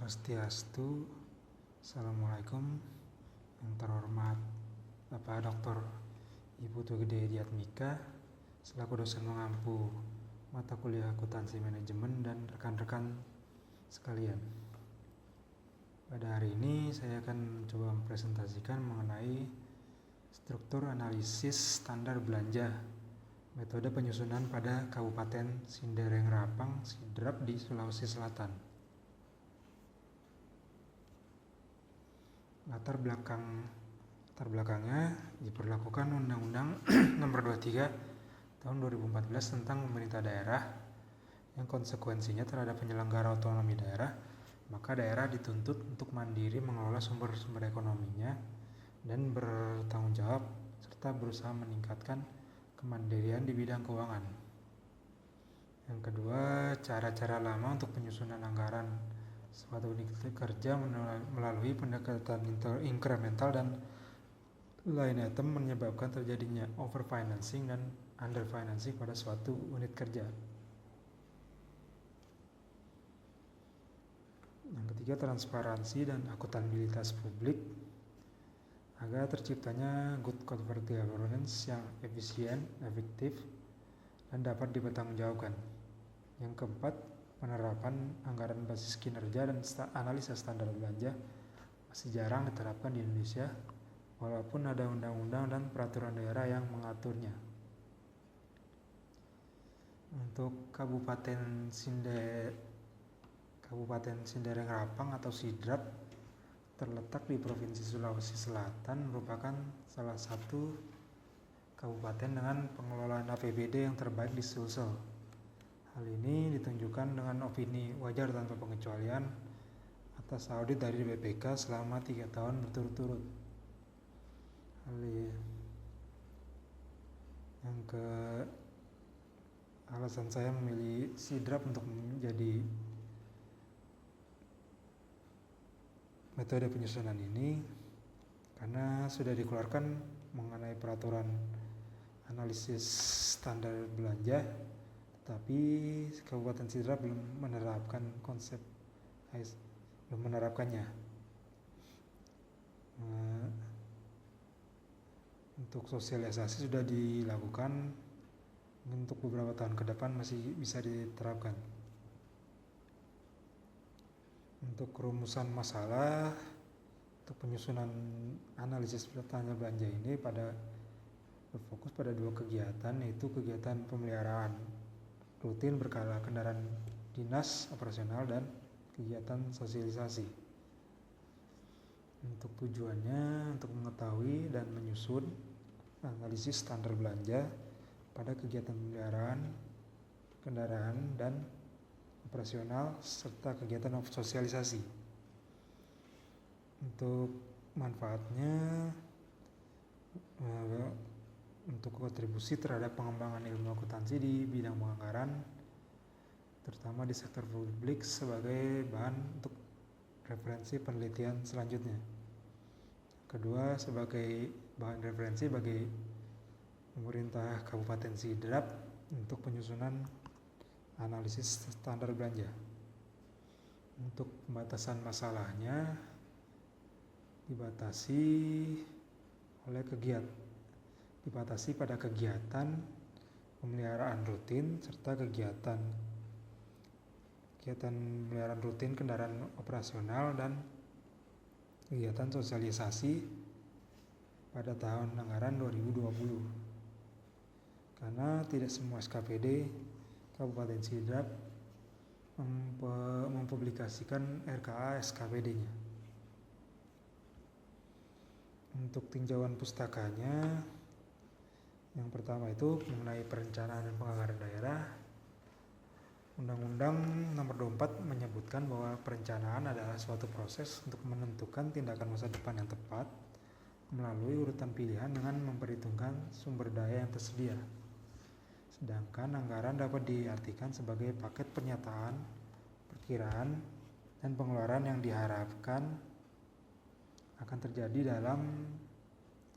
Swastiastu. Assalamualaikum. Yang terhormat Bapak Dr. Ibu Tugede Diatmika selaku dosen mengampu mata kuliah akuntansi manajemen dan rekan-rekan sekalian. Pada hari ini saya akan coba mempresentasikan mengenai struktur analisis standar belanja metode penyusunan pada Kabupaten Sindereng Rapang, Sidrap di Sulawesi Selatan. Latar belakangnya diperlakukan Undang-Undang Nomor 23 Tahun 2014 tentang pemerintah daerah yang konsekuensinya terhadap penyelenggara otonomi daerah, maka daerah dituntut untuk mandiri mengelola sumber-sumber ekonominya dan bertanggung jawab serta berusaha meningkatkan kemandirian di bidang keuangan. Yang kedua, cara-cara lama untuk penyusunan anggaran suatu unit kerja melalui pendekatan inkremental dan line item menyebabkan terjadinya overfinancing dan underfinancing pada suatu unit kerja. Yang ketiga, transparansi dan akuntabilitas publik agar terciptanya good corporate governance yang efisien, efektif, dan dapat dipertanggungjawabkan. Yang keempat, penerapan anggaran basis kinerja dan analisa standar belanja masih jarang diterapkan di Indonesia, walaupun ada undang-undang dan peraturan daerah yang mengaturnya. Untuk Kabupaten Sindereng Rapang atau Sidrap terletak di Provinsi Sulawesi Selatan, merupakan salah satu kabupaten dengan pengelolaan APBD yang terbaik di Sulsel. Hal ini ditunjukkan dengan opini wajar tanpa pengecualian atas audit dari BPK selama 3 tahun berturut-turut. Alasan saya memilih Sidrap untuk menjadi metode penyusunan ini karena sudah dikeluarkan mengenai peraturan analisis standar belanja, tapi Kabupaten Sidrap belum menerapkannya. Untuk sosialisasi sudah dilakukan, untuk beberapa tahun ke depan masih bisa diterapkan. Untuk rumusan masalah untuk penyusunan analisis standar belanja ini berfokus pada 2 kegiatan, yaitu kegiatan pemeliharaan rutin berkala kendaraan dinas operasional dan kegiatan sosialisasi. Untuk tujuannya untuk mengetahui dan menyusun analisis standar belanja pada kegiatan pemeliharaan kendaraan dan operasional serta kegiatan sosialisasi. Untuk manfaatnya untuk kontribusi terhadap pengembangan ilmu akuntansi di bidang penganggaran, terutama di sektor publik sebagai bahan untuk referensi penelitian selanjutnya. Kedua, sebagai bahan referensi bagi pemerintah Kabupaten Sidrap untuk penyusunan analisis standar belanja. Untuk pembatasan masalahnya dibatasi pada kegiatan pemeliharaan rutin serta kegiatan pemeliharaan rutin kendaraan operasional dan kegiatan sosialisasi pada tahun anggaran 2020. Karena tidak semua SKPD Kabupaten Sidrap mempublikasikan RKA SKPD-nya. Untuk tinjauan pustakanya, yang pertama itu mengenai perencanaan dan penganggaran daerah. Undang-Undang Nomor 24 menyebutkan bahwa perencanaan adalah suatu proses untuk menentukan tindakan masa depan yang tepat melalui urutan pilihan dengan memperhitungkan sumber daya yang tersedia. Sedangkan anggaran dapat diartikan sebagai paket pernyataan, perkiraan, dan pengeluaran yang diharapkan akan terjadi dalam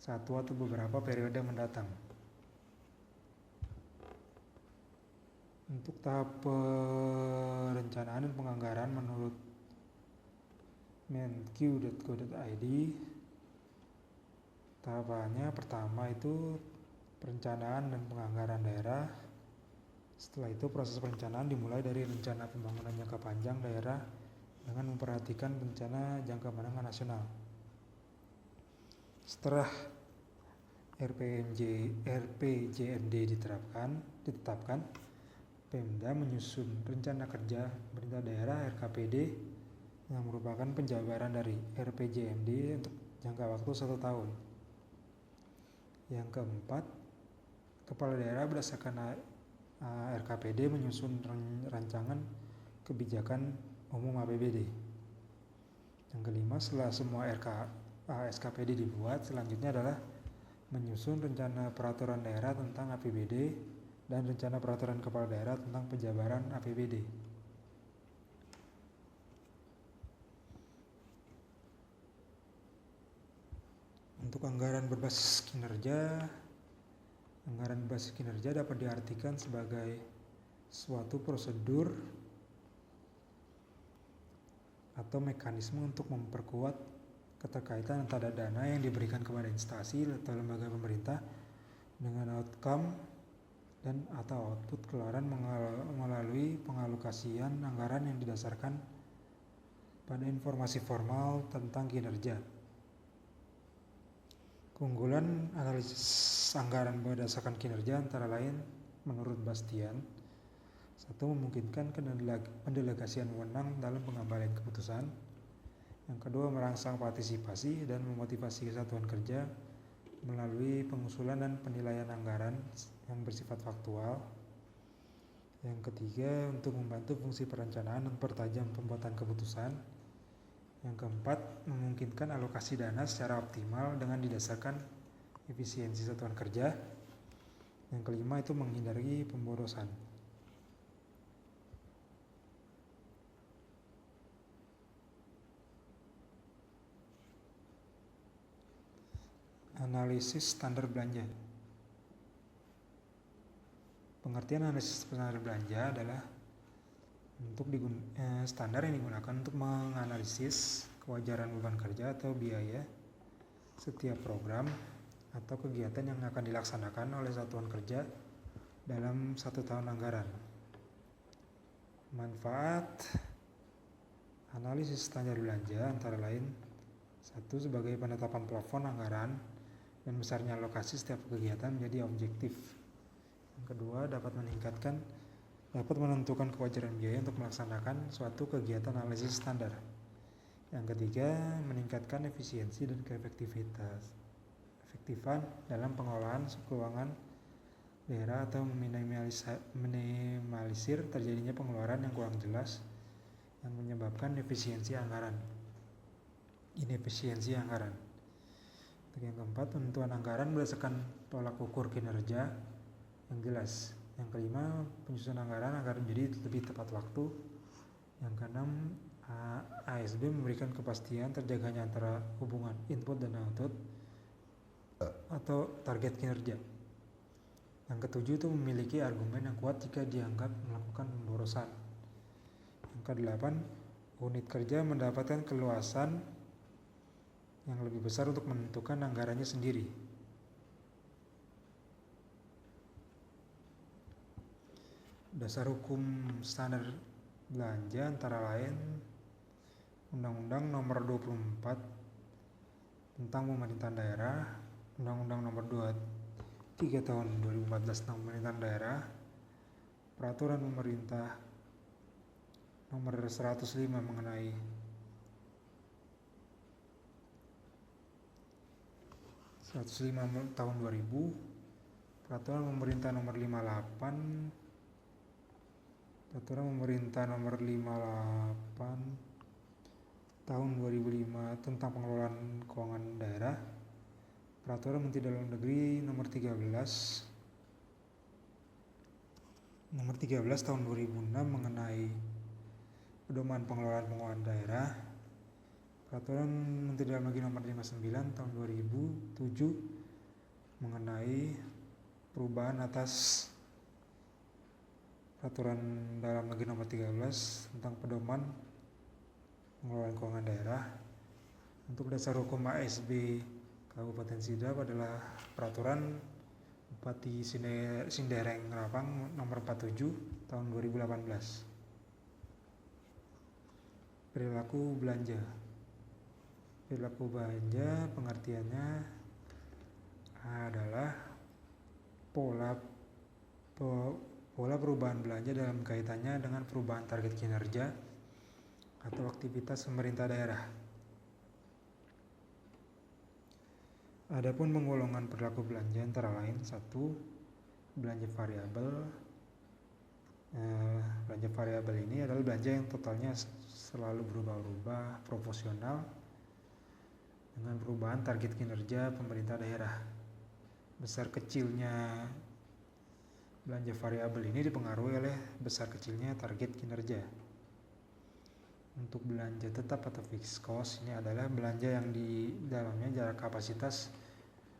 satu atau beberapa periode mendatang. Untuk tahap perencanaan dan penganggaran menurut menq.go.id. Tahapannya pertama itu perencanaan dan penganggaran daerah. Setelah itu proses perencanaan dimulai dari rencana pembangunan jangka panjang daerah dengan memperhatikan rencana jangka menengah nasional. Setelah RPJMD ditetapkan, Pemda menyusun rencana kerja pemerintah daerah RKPD yang merupakan penjabaran dari RPJMD untuk jangka waktu 1 tahun. Yang keempat, kepala daerah berdasarkan RKPD menyusun rancangan kebijakan umum APBD. Yang kelima, setelah semua SKPD dibuat, selanjutnya adalah menyusun rencana peraturan daerah tentang APBD dan rencana peraturan kepala daerah tentang penjabaran APBD. Untuk anggaran berbasis kinerja dapat diartikan sebagai suatu prosedur atau mekanisme untuk memperkuat keterkaitan antara dana yang diberikan kepada instansi atau lembaga pemerintah dengan outcome dan atau output keluaran melalui pengalokasian anggaran yang didasarkan pada informasi formal tentang kinerja. Keunggulan analisis anggaran berdasarkan kinerja antara lain menurut Bastian, 1. Memungkinkan pendelegasian wewenang dalam pengambilan keputusan. Yang kedua, merangsang partisipasi dan memotivasi kesatuan kerja melalui pengusulan dan penilaian anggaran yang bersifat faktual. Yang ketiga, untuk membantu fungsi perencanaan dan pertajam pembuatan keputusan. Yang keempat, memungkinkan alokasi dana secara optimal dengan didasarkan efisiensi satuan kerja. Yang kelima, itu menghindari pemborosan. Analisis standar belanja. Pengertian analisis standar belanja adalah standar yang digunakan untuk menganalisis kewajaran beban kerja atau biaya setiap program atau kegiatan yang akan dilaksanakan oleh satuan kerja dalam 1 tahun anggaran. Manfaat analisis standar belanja antara lain: 1. Sebagai penetapan plafon anggaran dan besarnya alokasi setiap kegiatan menjadi objektif. Yang kedua, dapat menentukan kewajaran biaya untuk melaksanakan suatu kegiatan analisis standar. Yang ketiga, meningkatkan efisiensi dan efektifan dalam pengelolaan keuangan daerah atau meminimalisir terjadinya pengeluaran yang kurang jelas yang menyebabkan inefisiensi anggaran. Untuk yang keempat, penentuan anggaran berdasarkan tolak ukur kinerja yang jelas. Yang kelima, penyusunan anggaran agar menjadi lebih tepat waktu. Yang keenam, ASB memberikan kepastian terjaganya antara hubungan input dan output atau target kinerja. Yang ketujuh, itu memiliki argumen yang kuat jika dianggap melakukan pemborosan. Yang kedelapan, unit kerja mendapatkan keluasan yang lebih besar untuk menentukan anggarannya sendiri. Dasar hukum standar belanja antara lain Undang-Undang Nomor 24 tentang Pemerintahan Daerah, Undang-Undang Nomor 23 Tahun 2014 tentang Pemerintahan Daerah, Peraturan Pemerintah Nomor 105 mengenai tahun 2000, Peraturan Pemerintah Nomor 58 tahun 2005 tentang pengelolaan keuangan daerah, Peraturan Menteri Dalam Negeri Nomor 13 tahun 2006 mengenai pedoman pengelolaan keuangan daerah, Peraturan Menteri Dalam Negeri Nomor 59 tahun 2007 mengenai perubahan atas Peraturan Dalam Negeri Nomor 13 tentang pedoman pengelolaan keuangan daerah, Untuk dasar hukum ASB Kabupaten Sidrap adalah Peraturan Bupati Cindereng Rapang nomor 47 tahun 2018. Perilaku belanja. Perilaku belanja pengertiannya adalah pola perubahan belanja dalam kaitannya dengan perubahan target kinerja atau aktivitas pemerintah daerah. Adapun penggolongan perilaku belanja antara lain 1. Belanja variabel. Belanja variabel ini adalah belanja yang totalnya selalu berubah-ubah, proporsional dengan perubahan target kinerja pemerintah daerah. Besar kecilnya belanja variabel ini dipengaruhi oleh besar kecilnya target kinerja. Untuk belanja tetap atau fixed cost ini adalah belanja yang di dalamnya jarak kapasitas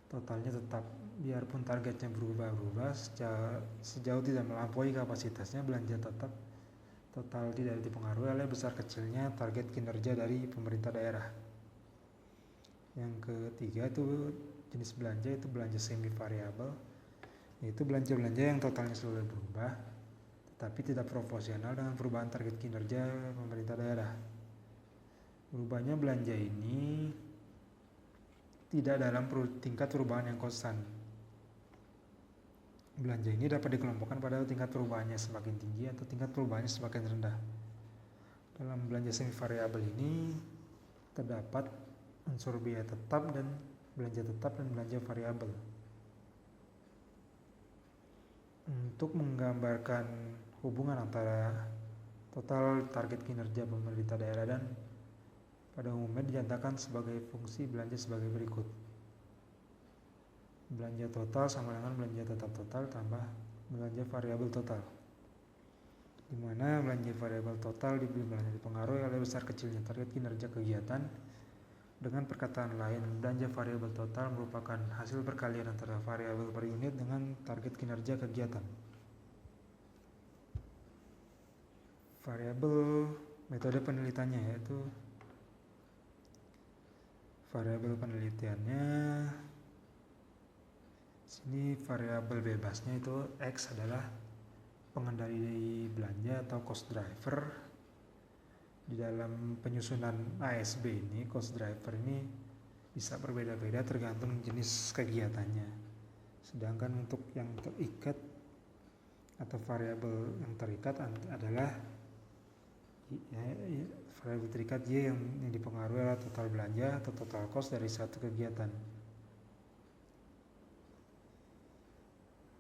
totalnya tetap, biarpun targetnya berubah-ubah sejauh tidak melampaui kapasitasnya. Belanja tetap total tidak dipengaruhi oleh besar kecilnya target kinerja dari pemerintah daerah. Yang ketiga itu jenis belanja, itu belanja semi variabel, yaitu belanja-belanja yang totalnya selalu berubah tetapi tidak proporsional dengan perubahan target kinerja pemerintah daerah. Berubahnya belanja ini tidak dalam tingkat perubahan yang konstan. Belanja ini dapat dikelompokkan pada tingkat perubahannya semakin tinggi atau tingkat perubahannya semakin rendah. Dalam belanja semi variabel ini terdapat unsur biaya tetap dan belanja tetap dan belanja variabel. Untuk menggambarkan hubungan antara total target kinerja pemerintah daerah dan pada umumnya dinyatakan sebagai fungsi belanja sebagai berikut. Belanja total sama dengan belanja tetap total tambah belanja variabel total, di mana belanja variabel total dipengaruhi oleh besar kecilnya target kinerja kegiatan. Dengan perkataan lain, belanja variabel total merupakan hasil perkalian antara variabel per unit dengan target kinerja kegiatan. Variabel metode penelitiannya yaitu variabel penelitiannya sini variabel bebasnya itu X adalah pengendali belanja atau cost driver. Di dalam penyusunan ASB ini, cost driver ini bisa berbeda-beda tergantung jenis kegiatannya. Sedangkan untuk yang terikat atau variabel yang terikat adalah variabel terikat Y yang dipengaruhi oleh total belanja atau total cost dari satu kegiatan.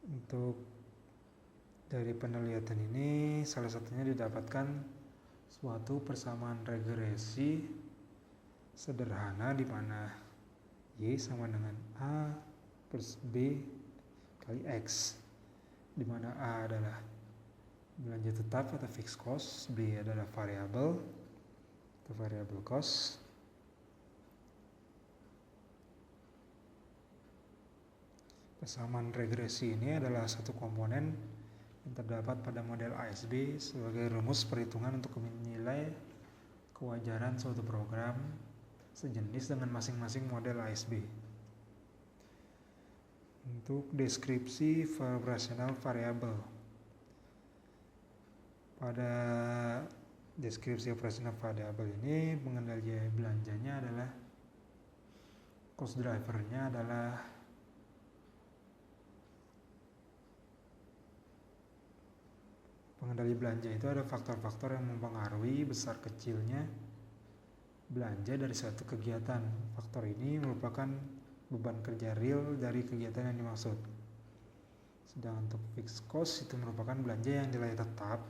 Untuk dari penelitian ini salah satunya didapatkan suatu persamaan regresi sederhana di mana Y sama dengan A plus B kali X, di mana A adalah belanja tetap atau fixed cost, B adalah variabel atau variable cost. Persamaan regresi ini adalah satu komponen yang terdapat pada model ASB sebagai rumus perhitungan untuk menilai kewajaran suatu program sejenis dengan masing-masing model ASB. Untuk deskripsi operasional variabel. Pada deskripsi operasional variabel ini pengendali belanjanya adalah cost drivernya adalah pengendali belanja itu ada faktor-faktor yang mempengaruhi besar kecilnya belanja dari suatu kegiatan. Faktor ini merupakan beban kerja real dari kegiatan yang dimaksud. Sedangkan untuk fixed cost itu merupakan belanja yang nilai tetap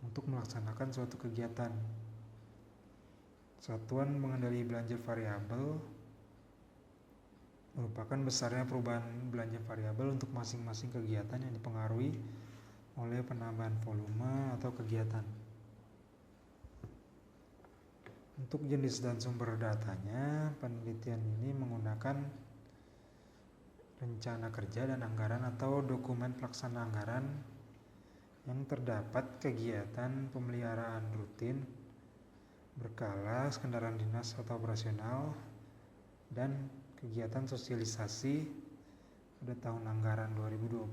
untuk melaksanakan suatu kegiatan. Satuan pengendali belanja variabel merupakan besarnya perubahan belanja variabel untuk masing-masing kegiatan yang dipengaruhi oleh penambahan volume atau kegiatan. Untuk jenis dan sumber datanya, penelitian ini menggunakan rencana kerja dan anggaran atau dokumen pelaksana anggaran yang terdapat kegiatan pemeliharaan rutin berkala, kendaraan dinas atau operasional, dan kegiatan sosialisasi pada tahun anggaran 2020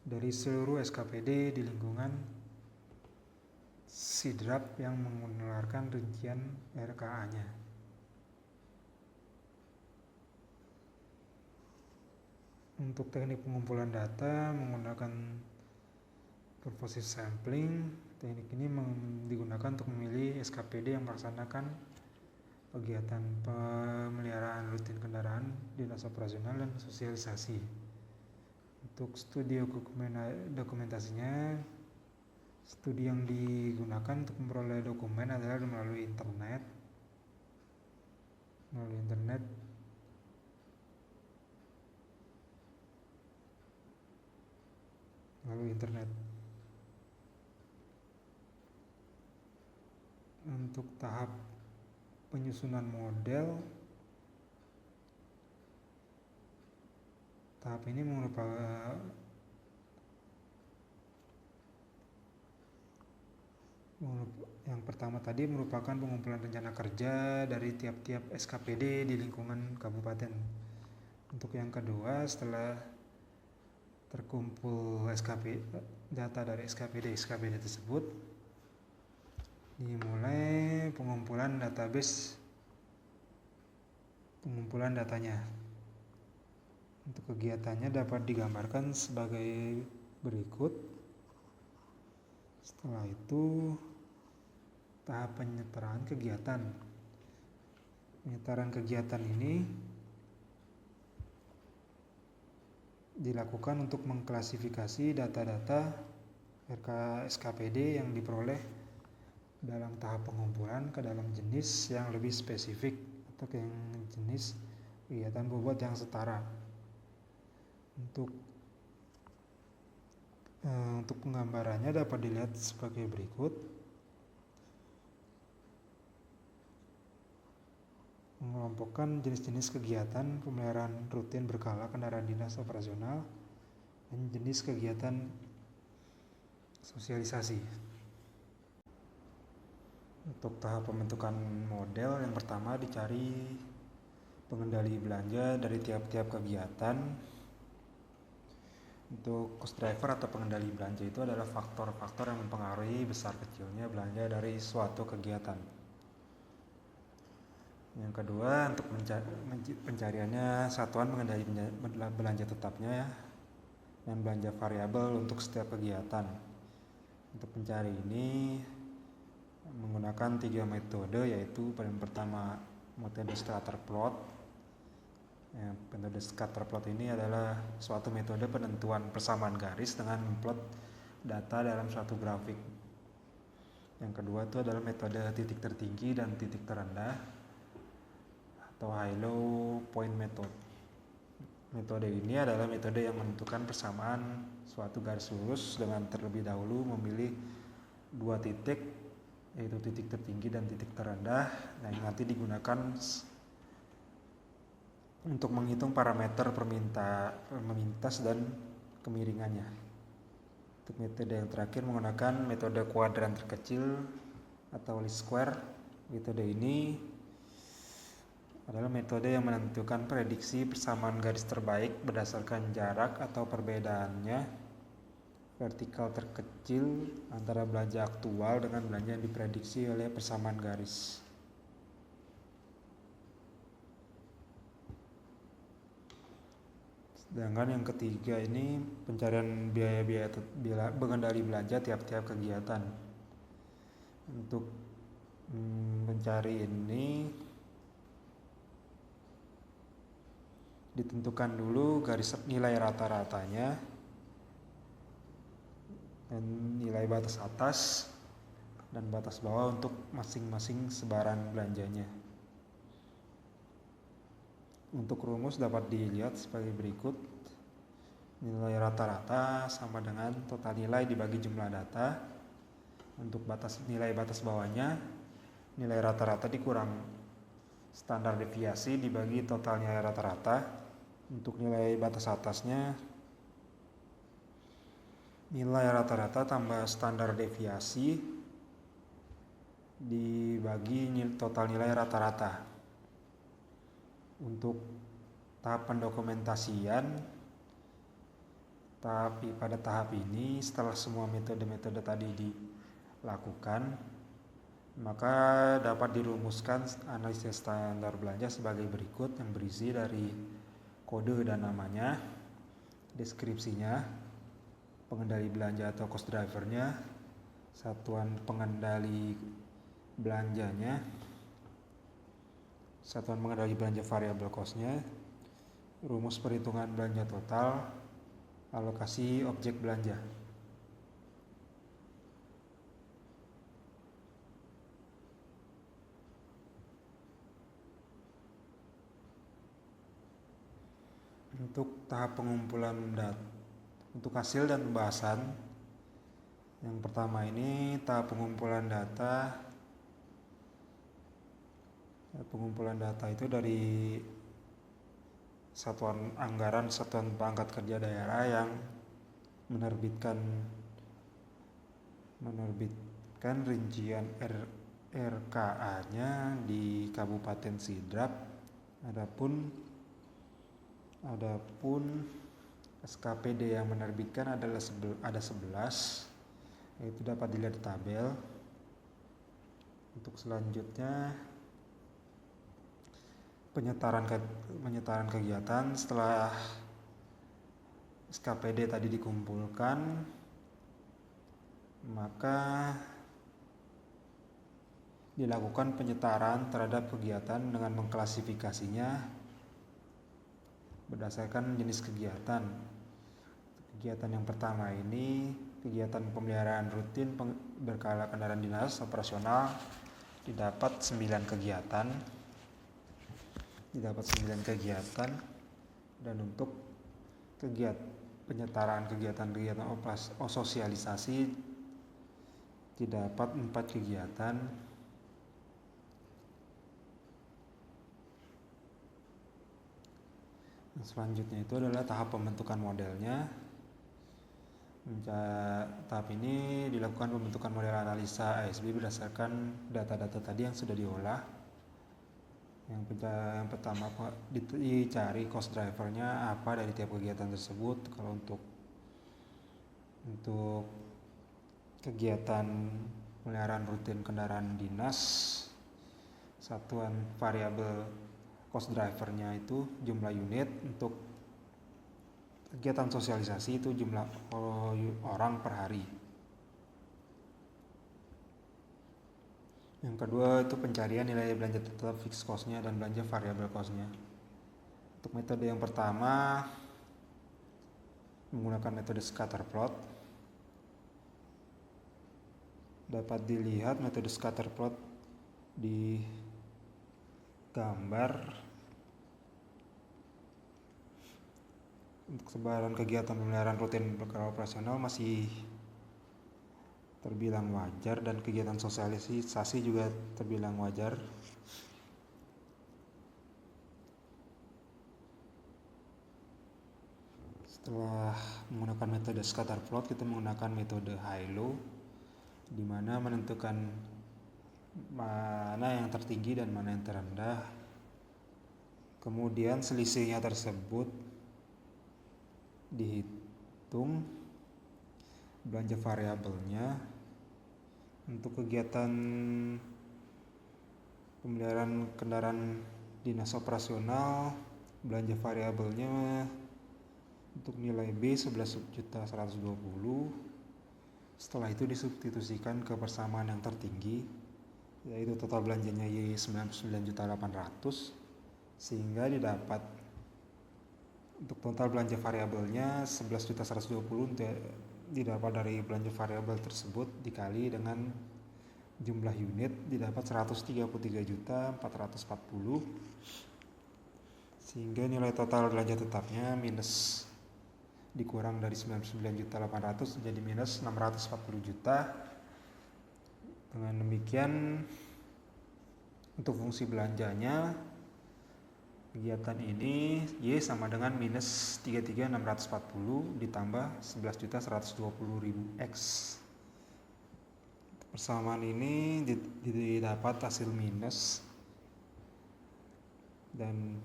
dari seluruh SKPD di lingkungan Sidrap yang mengeluarkan rincian RKA-nya. Untuk teknik pengumpulan data menggunakan purposive sampling, teknik ini digunakan untuk memilih SKPD yang melaksanakan kegiatan pemeliharaan rutin kendaraan dinas operasional dan sosialisasi. Untuk studi dokumentasinya, studi yang digunakan untuk memperoleh dokumen adalah melalui internet. Untuk tahap penyusunan model, tahap ini merupakan yang pertama tadi merupakan pengumpulan rencana kerja dari tiap-tiap SKPD di lingkungan kabupaten. Untuk yang kedua, setelah terkumpul data dari SKPD tersebut, dimulai pengumpulan datanya. Untuk kegiatannya dapat digambarkan sebagai berikut. Setelah itu, tahap penyetaraan kegiatan. Penyetaraan kegiatan ini dilakukan untuk mengklasifikasi data-data SKPD yang diperoleh dalam tahap pengumpulan ke dalam jenis yang lebih spesifik atau ke jenis kegiatan bobot yang setara. Untuk penggambarannya dapat dilihat sebagai berikut. Mengelompokkan jenis-jenis kegiatan pemeliharaan rutin berkala kendaraan dinas operasional dan jenis kegiatan sosialisasi. Untuk tahap pembentukan model, yang pertama dicari pengendali belanja dari tiap-tiap kegiatan. Untuk cost driver atau pengendali belanja itu adalah faktor-faktor yang mempengaruhi besar kecilnya belanja dari suatu kegiatan. Yang kedua, untuk pencariannya satuan pengendali belanja tetapnya dan belanja variabel untuk setiap kegiatan. Untuk pencari ini menggunakan 3 metode, yaitu yang pertama metode scatter plot. Metode scatter plot ini adalah suatu metode penentuan persamaan garis dengan memplot data dalam suatu grafik. Yang kedua itu adalah metode titik tertinggi dan titik terendah atau high-low point method. Metode ini adalah metode yang menentukan persamaan suatu garis lurus dengan terlebih dahulu memilih 2 titik, yaitu titik tertinggi dan titik terendah, yang nanti digunakan untuk menghitung parameter pemintas dan kemiringannya. Untuk metode yang terakhir menggunakan metode kuadran terkecil atau least square. Metode ini adalah metode yang menentukan prediksi persamaan garis terbaik berdasarkan jarak atau perbedaannya vertikal terkecil antara belanja aktual dengan belanja yang diprediksi oleh persamaan garis. Sedangkan yang ketiga ini pencarian biaya pengendali belanja tiap-tiap kegiatan. Untuk mencari ini ditentukan dulu garis nilai rata-ratanya dan nilai batas atas dan batas bawah untuk masing-masing sebaran belanjanya. Untuk rumus dapat dilihat sebagai berikut. Nilai rata-rata sama dengan total nilai dibagi jumlah data. Untuk nilai batas bawahnya, nilai rata-rata dikurang standar deviasi dibagi total nilai rata-rata. Untuk nilai batas atasnya, nilai rata-rata tambah standar deviasi dibagi total nilai rata-rata. Untuk tahap pendokumentasian, tapi pada tahap ini setelah semua metode-metode tadi dilakukan, maka dapat dirumuskan analisis standar belanja sebagai berikut yang berisi dari kode dan namanya, deskripsinya, pengendali belanja atau cost drivernya, satuan pengendali belanjanya, satuan pengendali belanja variabel costnya, rumus perhitungan belanja total, alokasi objek belanja. Untuk tahap pengumpulan data, untuk hasil dan pembahasan, yang pertama ini tahap pengumpulan data. Pengumpulan data itu dari satuan anggaran, satuan perangkat kerja daerah yang menerbitkan rincian RKA-nya di Kabupaten Sidrap. Adapun SKPD yang menerbitkan ada 11, yaitu dapat dilihat di tabel. Untuk selanjutnya penyetaran kegiatan. Setelah SKPD tadi dikumpulkan, maka dilakukan penyetaran terhadap kegiatan dengan mengklasifikasinya berdasarkan jenis kegiatan. Kegiatan yang pertama ini kegiatan pemeliharaan rutin berkala kendaraan dinas operasional, didapat 9 kegiatan. Dan untuk penyetaran kegiatan sosialisasi didapat 4 kegiatan. Selanjutnya itu adalah tahap pembentukan modelnya. Tahap ini dilakukan pembentukan model analisa ASB berdasarkan data-data tadi yang sudah diolah. Yang pertama dicari cost drivernya apa dari tiap kegiatan tersebut. Kalau untuk kegiatan pemeliharaan rutin kendaraan dinas, satuan variabel cost drivernya itu jumlah unit. Untuk kegiatan sosialisasi itu jumlah orang per hari. Yang kedua itu pencarian nilai belanja tetap fixed cost-nya dan belanja variable cost-nya. Untuk metode yang pertama menggunakan metode scatter plot. Dapat dilihat metode scatter plot di gambar. Untuk sebaran kegiatan pemeliharaan rutin berkala operasional masih terbilang wajar, dan kegiatan sosialisasi juga terbilang wajar. Setelah menggunakan metode scatter plot, kita menggunakan metode high-low, di mana menentukan mana yang tertinggi dan mana yang terendah. Kemudian selisihnya tersebut dihitung belanja variabelnya. Untuk kegiatan pemeliharaan kendaraan dinas operasional, belanja variabelnya untuk nilai B 11.120.000. Setelah itu disubstitusikan ke persamaan yang tertinggi, yaitu total belanjanya Y 99.800, sehingga didapat untuk total belanja variabelnya 11.120.000 didapat dari belanja variabel tersebut dikali dengan jumlah unit, didapat 133.440, sehingga nilai total belanja tetapnya minus dikurang dari 99.800 menjadi minus 640 juta. Dengan demikian untuk fungsi belanjanya kegiatan ini Y sama dengan minus 33.640 ditambah 11.120.000 X. Persamaan ini didapat hasil minus, dan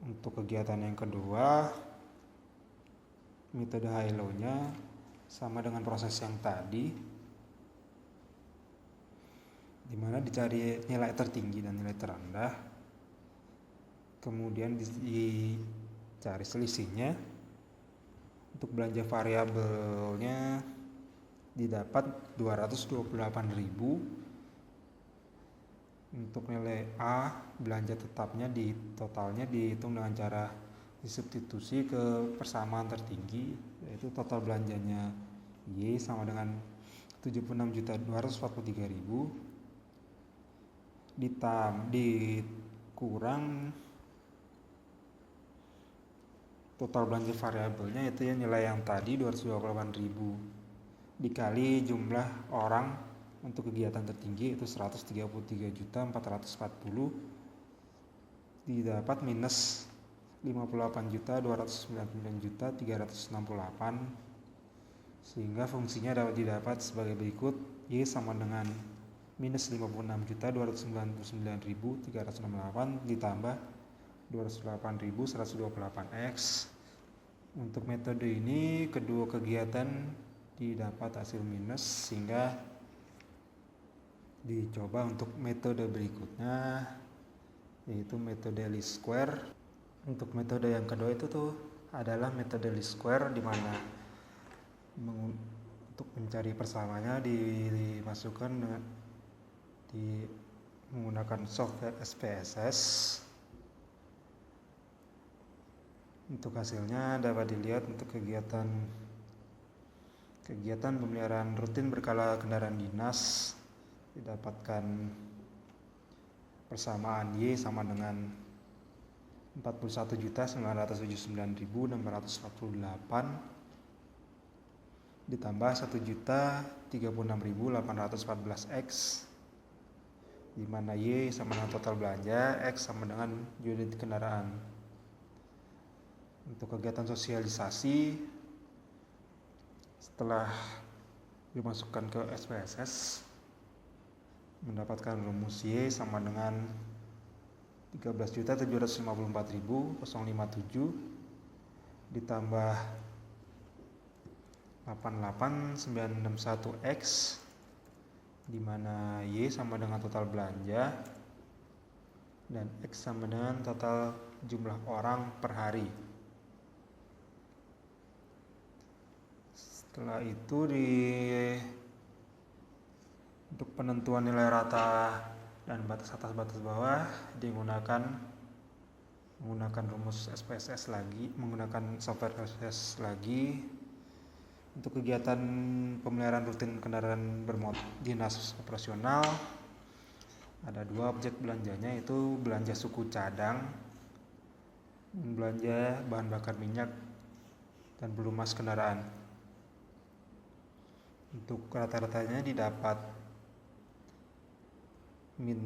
untuk kegiatan yang kedua metode high low-nya sama dengan proses yang tadi, di mana dicari nilai tertinggi dan nilai terendah, kemudian dicari selisihnya. Untuk belanja variabelnya didapat 228.000. Untuk nilai A, belanja tetapnya totalnya dihitung dengan cara disubstitusi ke persamaan tertinggi, yaitu total belanjanya Y sama dengan 76.243.000 dikurang total belanja variabelnya, yaitu nilai yang tadi 228.000 dikali jumlah orang untuk kegiatan tertinggi, itu 133.440, didapat minus 58.299.368, sehingga fungsinya dapat didapat sebagai berikut: Y sama dengan minus 56.299.368 ditambah 208.128X. Untuk metode ini kedua kegiatan didapat hasil minus, sehingga dicoba untuk metode berikutnya, yaitu metode least square. Untuk metode yang kedua itu adalah metode least square, di mana untuk mencari persamaannya dimasukkan menggunakan software SPSS. Untuk hasilnya dapat dilihat untuk kegiatan pemeliharaan rutin berkala kendaraan dinas didapatkan persamaan Y sama dengan 41.979.648 ditambah 1.036.814X, di mana Y sama dengan total belanja, X sama dengan unit kendaraan. Untuk kegiatan sosialisasi, setelah dimasukkan ke SPSS, mendapatkan rumus Y sama dengan 13.754.057 ditambah 88.961X, di mana Y sama dengan total belanja dan X sama dengan total jumlah orang per hari. Setelah itu untuk penentuan nilai rata dan batas atas batas bawah menggunakan rumus SPSS lagi, menggunakan software SPSS lagi. Untuk kegiatan pemeliharaan rutin kendaraan bermotor dinas operasional, ada dua objek belanjanya, yaitu belanja suku cadang, belanja bahan bakar minyak, dan pelumas kendaraan. Untuk rata-ratanya didapat min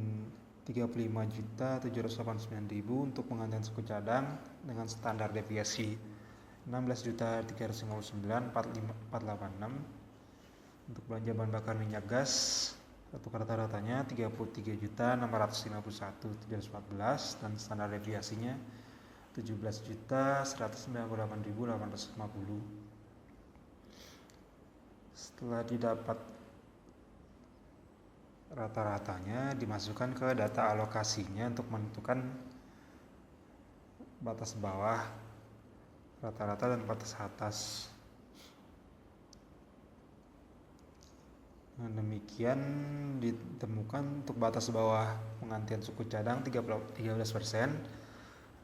35.789.000 untuk penggantian suku cadang dengan standar deviasi 16.359.486. Untuk belanja bahan bakar minyak gas untuk rata-ratanya 33.651.714 dan standar deviasinya 17.198.850. Setelah didapat rata-ratanya, dimasukkan ke data alokasinya untuk menentukan batas bawah, rata-rata, dan batas atas. Demikian ditemukan untuk batas bawah penggantian suku cadang 13%,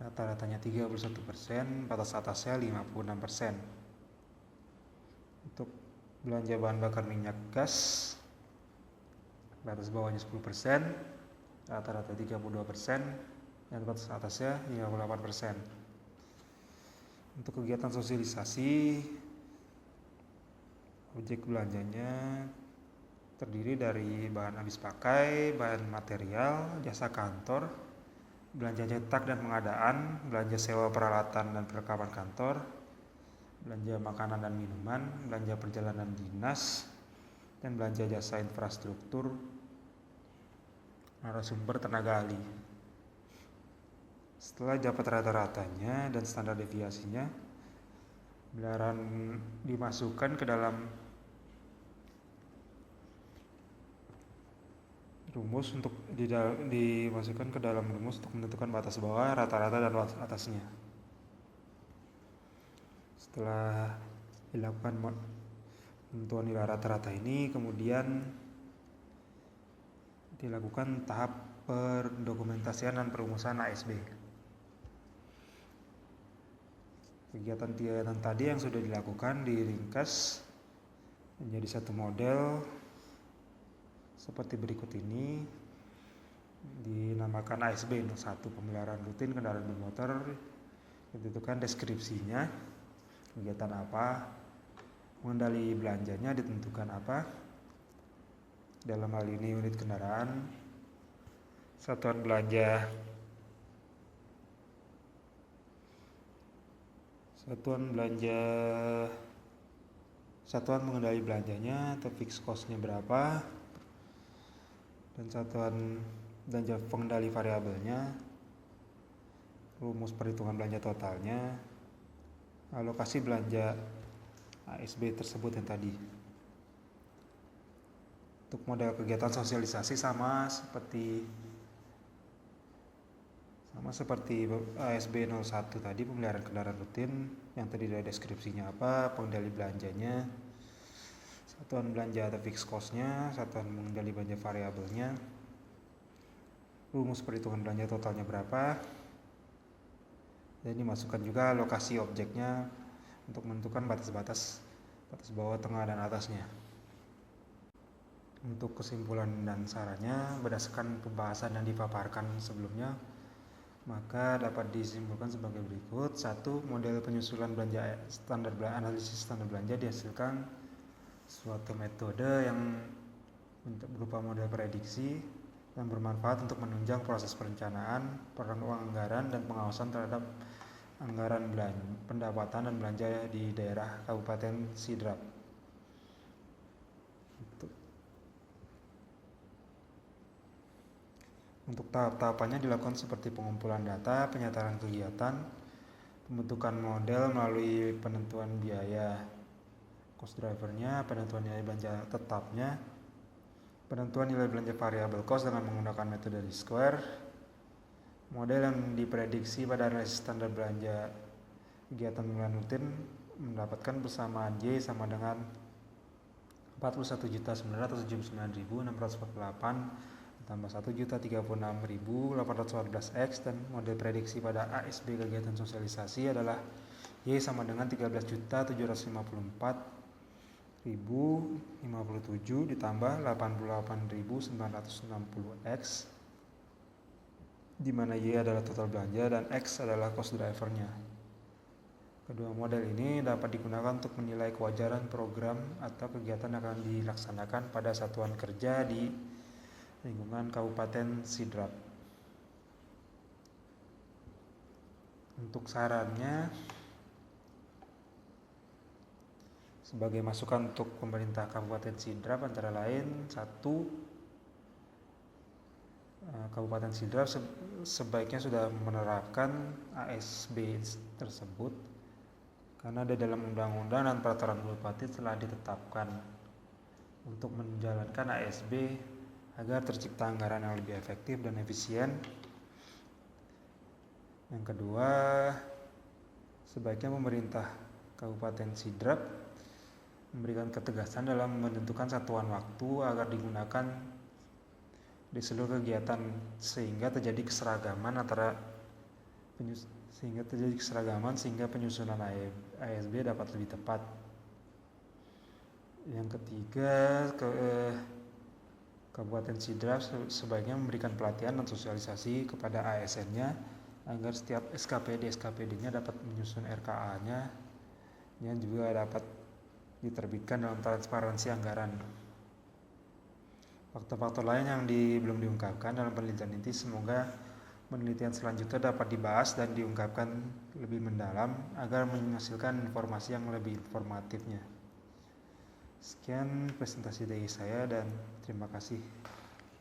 rata-ratanya 31%, batas atasnya 56%. Untuk belanja bahan bakar minyak gas, batas bawahnya 10%, rata-rata 32%, dan batas atasnya 58%. Untuk kegiatan sosialisasi, objek belanjanya terdiri dari bahan habis pakai, bahan material, jasa kantor, belanja cetak dan pengadaan, belanja sewa peralatan dan perlengkapan kantor, belanja makanan dan minuman, belanja perjalanan dinas, dan belanja jasa infrastruktur narasumber tenaga ahli. Setelah dapat rata-ratanya dan standar deviasinya, pemeliharaan dimasukkan ke dalam rumus untuk dimasukkan ke dalam rumus untuk menentukan batas bawah, rata-rata dan batas atasnya. Setelah dilakukan penentuan nilai rata-rata ini, kemudian dilakukan tahap pendokumentasian dan perumusan ASB. Kegiatan-kegiatan tadi yang sudah dilakukan diringkas menjadi satu model seperti berikut ini, dinamakan ASB 01, pemeliharaan rutin kendaraan bermotor. Ditentukan deskripsinya, kegiatan apa, mengendali belanjanya ditentukan apa, dalam hal ini unit kendaraan, satuan belanja, satuan mengendali belanjanya atau fixed cost-nya berapa, dan satuan belanja pengendali variabelnya, rumus perhitungan belanja totalnya, alokasi belanja ASB tersebut yang tadi. Untuk model kegiatan sosialisasi sama seperti ASB 01 tadi, pemeliharaan kendaraan rutin yang tadi dari deskripsinya apa, pengendali belanjanya, satuan belanja atau fixed cost-nya, satuan mengendali belanja variabelnya, rumus perhitungan belanja totalnya berapa, dan dimasukkan juga lokasi objeknya untuk menentukan batas bawah, tengah, dan atasnya. Untuk kesimpulan dan sarannya, berdasarkan pembahasan yang dipaparkan sebelumnya, maka dapat disimpulkan sebagai berikut. 1. Model penyusulan analisis standar belanja dihasilkan suatu metode yang berupa model prediksi yang bermanfaat untuk menunjang proses perencanaan, penganggaran, dan pengawasan terhadap anggaran pendapatan dan belanja di daerah Kabupaten Sidrap. Untuk tahap-tahapannya dilakukan seperti pengumpulan data, penyataan kegiatan, pembentukan model melalui penentuan biaya cost drivernya, penentuan nilai belanja tetapnya, penentuan nilai belanja variabel cost dengan menggunakan metode least-square, model yang diprediksi pada analisis standar belanja kegiatan bulan rutin mendapatkan persamaan Y sama dengan 41.979.648 tambah 1.036.814 X, dan model prediksi pada ASB kegiatan sosialisasi adalah Y sama dengan 13.754.057 ditambah 88.960 X, di mana Y adalah total belanja dan X adalah cost drivernya. Kedua model ini dapat digunakan untuk menilai kewajaran program atau kegiatan yang akan dilaksanakan pada satuan kerja di lingkungan Kabupaten Sidrap. Untuk sarannya, sebagai masukan untuk pemerintah Kabupaten Sidrap antara lain, 1. Kabupaten Sidrap sebaiknya sudah menerapkan ASB tersebut karena ada dalam undang-undang dan peraturan bupati telah ditetapkan untuk menjalankan ASB agar tercipta anggaran yang lebih efektif dan efisien. Yang kedua, sebaiknya pemerintah Kabupaten Sidrap memberikan ketegasan dalam menentukan satuan waktu agar digunakan di seluruh kegiatan sehingga terjadi keseragaman sehingga penyusunan ASB dapat lebih tepat. Yang ketiga, Kabupaten Sidrap sebaiknya memberikan pelatihan dan sosialisasi kepada ASN-nya agar setiap SKPD-nya dapat menyusun RKA-nya yang juga dapat diterbitkan dalam transparansi anggaran. Faktor-faktor lain yang belum diungkapkan dalam penelitian ini, semoga penelitian selanjutnya dapat dibahas dan diungkapkan lebih mendalam agar menghasilkan informasi yang lebih informatifnya. Sekian presentasi dari saya dan terima kasih.